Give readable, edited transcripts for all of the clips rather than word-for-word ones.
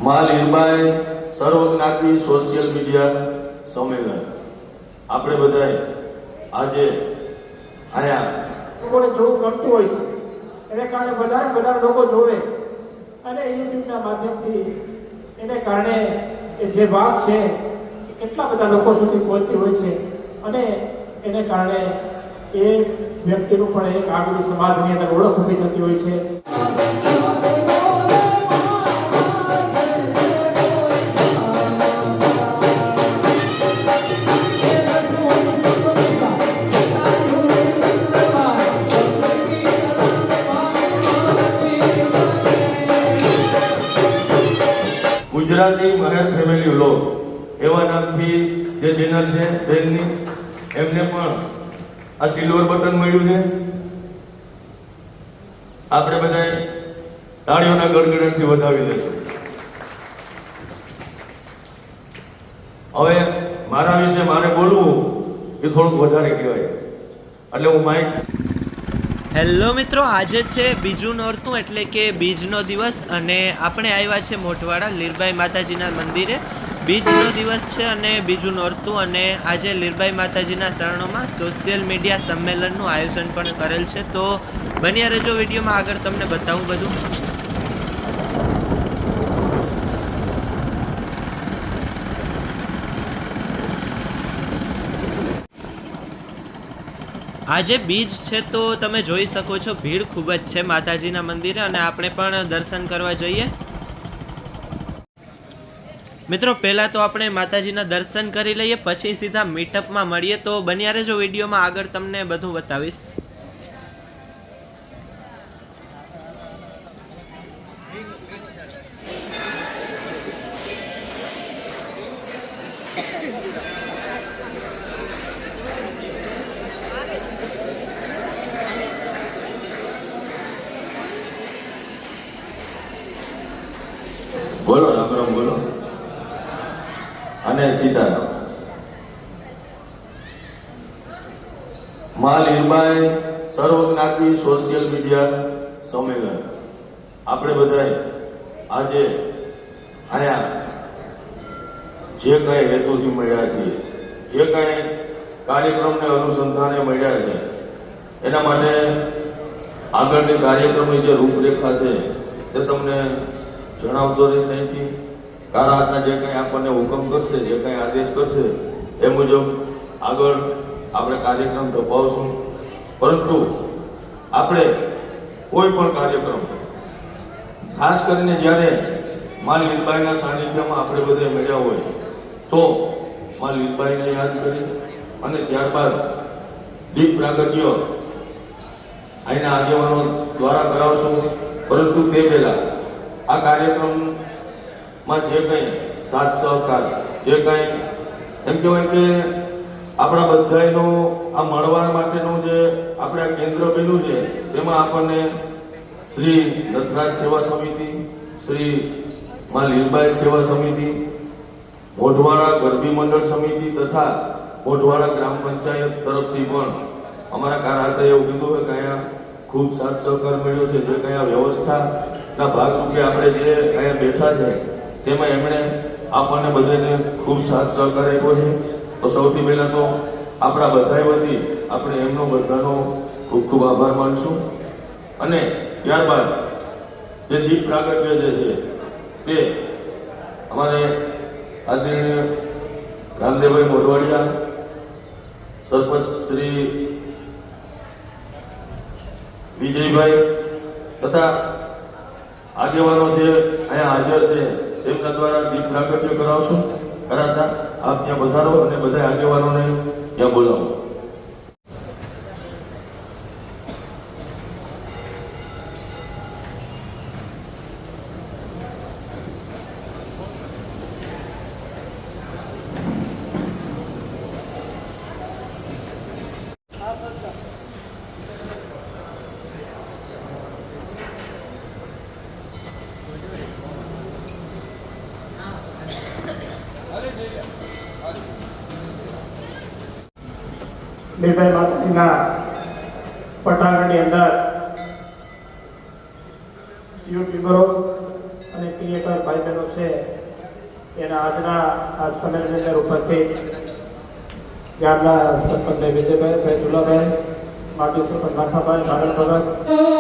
માં Lirbai સર્વજ્ઞાતિ social media સંમેલન આપણે બધાએ આજે આયા લોકોને જોવું ગમતું હોય છે, એને કારણે વધારે લોકો જોવે અને યુટ્યુબના માધ્યમથી એને કારણે એ જે વાત છે એ કેટલા બધા લોકો સુધી પહોંચતી હોય છે અને એને કારણે એ વ્યક્તિનું પણ એક આગળ સમાજની અંદર ઓળખ ઊભી થતી હોય છે. ગુજરાતી મહેર ફેમિલી વ્લોગ એવા નામથી જે ચેનલ છે બેનની, એમને પણ આ સિલ્વર બટન મળ્યું છે. આપણે બધાએ તાળીઓના ગડગડાટથી વધાવી લેશું. હવે મારા વિશે મારે બોલવું એ થોડુંક વધારે કહેવાય એટલે હું માઇક. હેલો મિત્રો, આજે છે બીજું નોરતું એટલે કે બીજનો દિવસ અને આપણે આવ્યા છે મોઢવાડા લીરબાઈ માતાજીના મંદિરે. બીજનો દિવસ છે અને બીજું નોરતું, અને આજે લીરબાઈ માતાજીના શરણોમાં સોશિયલ મીડિયા સંમેલનનું આયોજન પણ કરેલ છે. તો બન્યા રહેજો વિડીયોમાં, આગળ તમને બતાવું બધું. આજે બીજ છે તો તમે જોઈ શકો છો ભીડ ખૂબ જ છે માતાજીના મંદિરે, અને આપણે પણ દર્શન કરવા જઈએ. મિત્રો પહેલાં તો આપણે માતાજીના દર્શન કરી લઈએ, પછી સીધા મીટઅપમાં મળીએ. તો બન્યા રહેજો વિડીયોમાં, આગળ તમને બધું બતાવીશ. બોલો રામ રામ બોલો અને સીતારામ. માં લીરબાઈ સર્વજ્ઞાતિ સોશિયલ મીડિયા સંમેલન આપણે બધાએ આજે આયા જે કઈ હેતુથી મળ્યા છીએ, જે કઈ કાર્યક્રમને અનુસંધાને મળ્યા છે, એના માટે આગળની કાર્યક્રમની જે રૂપરેખા છે તે તમને જણાવતો રહીશ અહીંથી. કારા હાથના જે કંઈ આપણને હુકમ કરશે, જે કંઈ આદેશ કરશે એ મુજબ આગળ આપણે કાર્યક્રમ ધપાવશું. પરંતુ આપણે કોઈ પણ કાર્યક્રમ, ખાસ કરીને જ્યારે માં લીરબાઈના સાનિધ્યમાં આપણે બધા મળ્યા હોય તો માં લીરબાઈને યાદ કરી અને ત્યારબાદ દીપ પ્રાગટ્ય અહીંના આગેવાનો દ્વારા કરાવશું. પરંતુ તે પહેલાં આ કાર્યક્રમમાં જે કંઈ સાથ સહકાર, જે કંઈ એમ કહેવાય કે આપણા બધાનો આ મળવા માટેનું જે આપણે આ કેન્દ્ર બન્યું છે, તેમાં આપણને શ્રી રથરાજ સેવા સમિતિ, શ્રી માં લીરબાઈ સેવા સમિતિ, મોઢવાડા ગરબી મંડળ સમિતિ તથા મોઢવાડા ગ્રામ પંચાયત તરફથી પણ અમારા કારાતે એવું કીધું કે અહીંયા ખૂબ સાથ સહકાર મળ્યો છે. જે કંઈ આ વ્યવસ્થાના ભાગરૂપે આપણે જે અહીંયા બેઠા છે તેમાં એમણે આપણને બધાને ખૂબ સાથ સહકાર આપ્યો છે. તો સૌથી પહેલાં તો આપણા બધા વતી આપણે એમનો બધાનો ખૂબ ખૂબ આભાર માનશું. અને ત્યારબાદ જે દીપ પ્રાગટ્ય જે છે તે અમારે આદરણીય રામદેવભાઈ મોઢવાડિયા, સરપંચ શ્રી વિજયભાઈ તથા આગેવાનો જે અહીંયા હાજર છે તેમના દ્વારા દીપ પ્રાગટ્ય કરાવશું. કરાતા આપ ત્યાં વધારો અને બધા આગેવાનોને ત્યાં બોલાવો. લીરબાઈ માતાજીના પટાંગણની અંદર યુટ્યુબરો અને તે ક્રિએટર ભાઈ બહેનો છે એના આજના આ સંમેલનની અંદર ઉપસ્થિત ગામના સરપંચ વિજયભાઈ ભાઈ દુલાભાઈ માજી સરપંચ નાખાભાઈ નારાયણ ભગત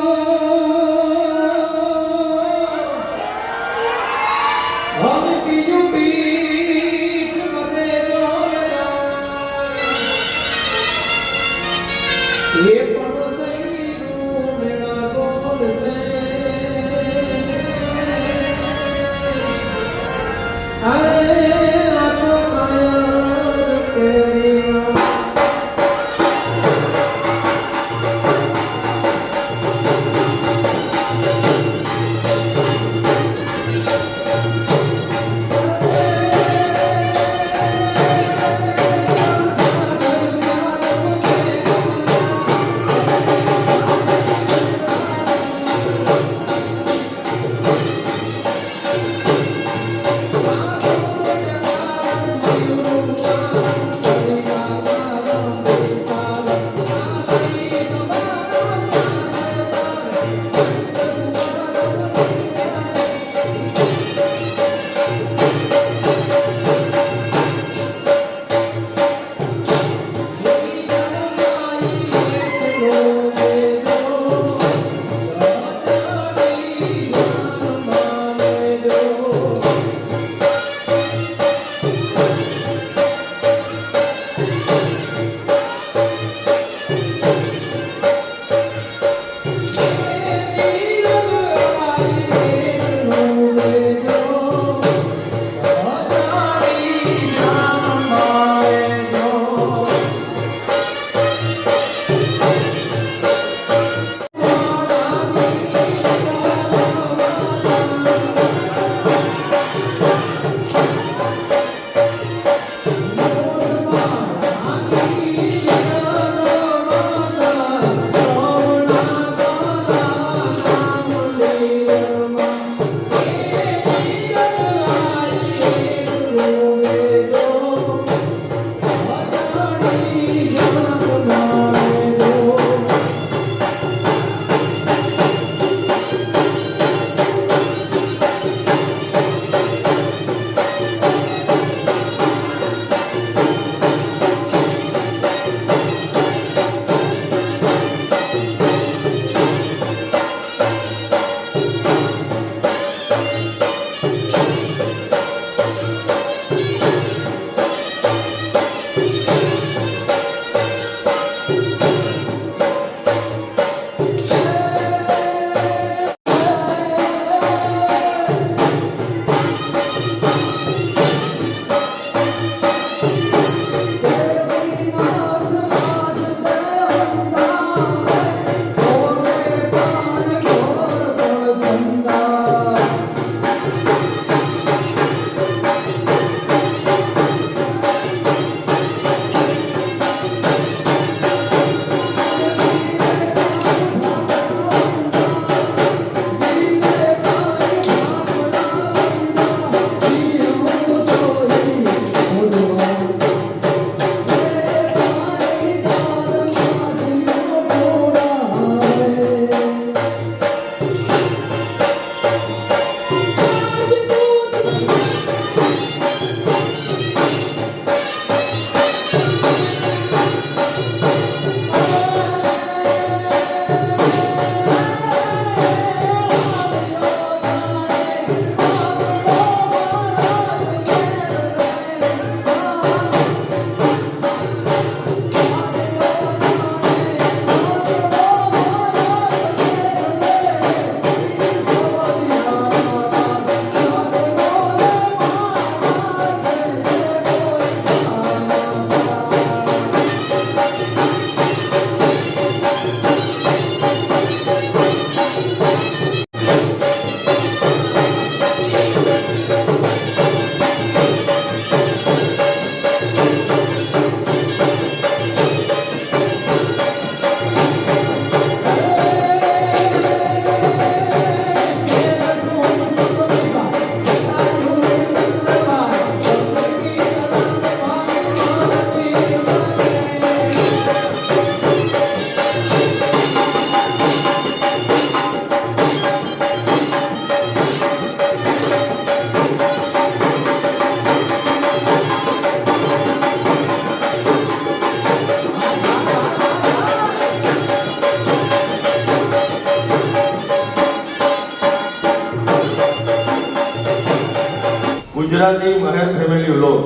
ગુજરાતી મહેર ફેમિલી વ્લોગ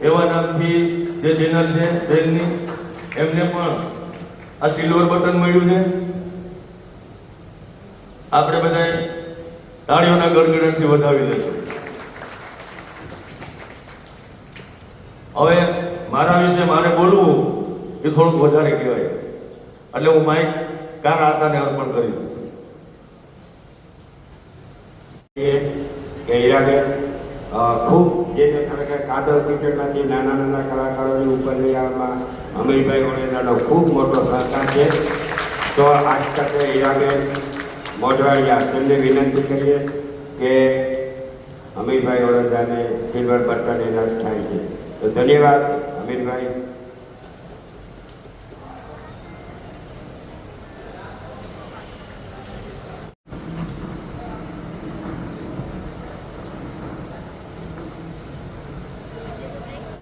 એવા નામથી જે ચેનલ છે બેનની, એમને પણ આ સિલ્વર બટન મળ્યું છે. આપણે બધાએ તાળીઓના ગડગડાટથી વધાવી લઈશું. હવે મારા વિશે મારે બોલવું એ થોડુંક વધારે કહેવાય, એટલે હું માઇક કાર આતાને અર્પણ કરીશ. હીરાબેન ખૂબ જેને ખરેખર કાદર પિક્ચરમાંથી નાના કલાકારોની ઉપર લઈ આવવામાં અમીરભાઈ વડોદરાનો ખૂબ મોટો સહકાર છે. તો આજ તકે હીરાબેન મોઢવાડિયા તેમને વિનંતી કરીએ કે અમીરભાઈ વડોદરાને સિલ્વર બટન એનાયત થાય છે. તો ધન્યવાદ અમીરભાઈ.